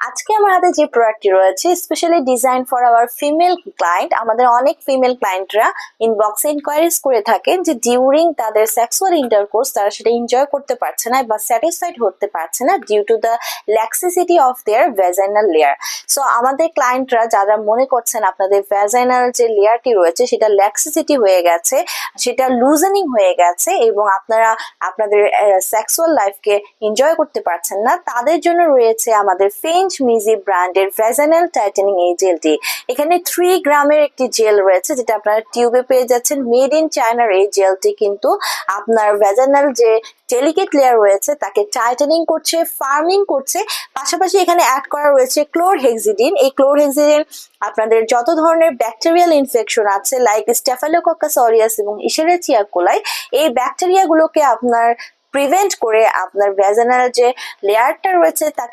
আজকে আমার হাতে যে প্রোডাক্টটি রয়েছে specially design for our female client. আমাদের অনেক ফিমেল ক্লায়েন্টরা ইনবক্সে ইনকোয়ারিজ করে থাকেন যে ডিউরিং তাদের সেক্সুয়াল ইন্টারকোর্স তারা সেটা এনজয় করতে পারছে না বা স্যাটিসফাইড হতে পারছে না due to the laxity of their vaginal layer. So আমাদের ক্লায়েন্টরা যারা মনে করছেন আপনাদের ভ্যাজাইনাল যে লেয়ারটি রয়েছে সেটা ল্যাক্সিসিটি হয়ে গেছে, সেটা লুজেনিং হয়ে গেছে এবং আপনারা আপনাদের সেক্সুয়াল লাইফকে এনজয় করতে পারছেন না, তাদের জন্য রয়েছে আমাদের ফেঞ্চ মিজি ব্র্যান্ডের ভ্যাজাইনাল টাইটেনিং এই জেলটি। এখানে 3 গ্রামের একটি জেল রয়েছে যেটা আপনারা টিউবে পেয়ে যাচ্ছেন। মেড ইন চায়নার এই জেলটি কিন্তু আপনার ভ্যাজাইনাল যে ডেলিকেট লেয়ার রয়েছে তাকে টাইটেনিং করছে, ফার্মিং করছে। পাশাপাশি এখানে অ্যাড করা রয়েছে ক্লোরহেক্সিডিন। এই ক্লোরহেক্সিডিন আপনাদের যত ধরনের ব্যাকটেরিয়াল ইনফেকশন আছে লাইক স্টেফাইলোকক্কাস অরিয়াস এবং ইশেরিচিয়া কোলাই, এই ব্যাকটেরিয়াগুলোকে আপনার প্রিভেন্ট করে আপনার ভ্যাজাইনাল যে লেয়ারটা রয়েছে তাকে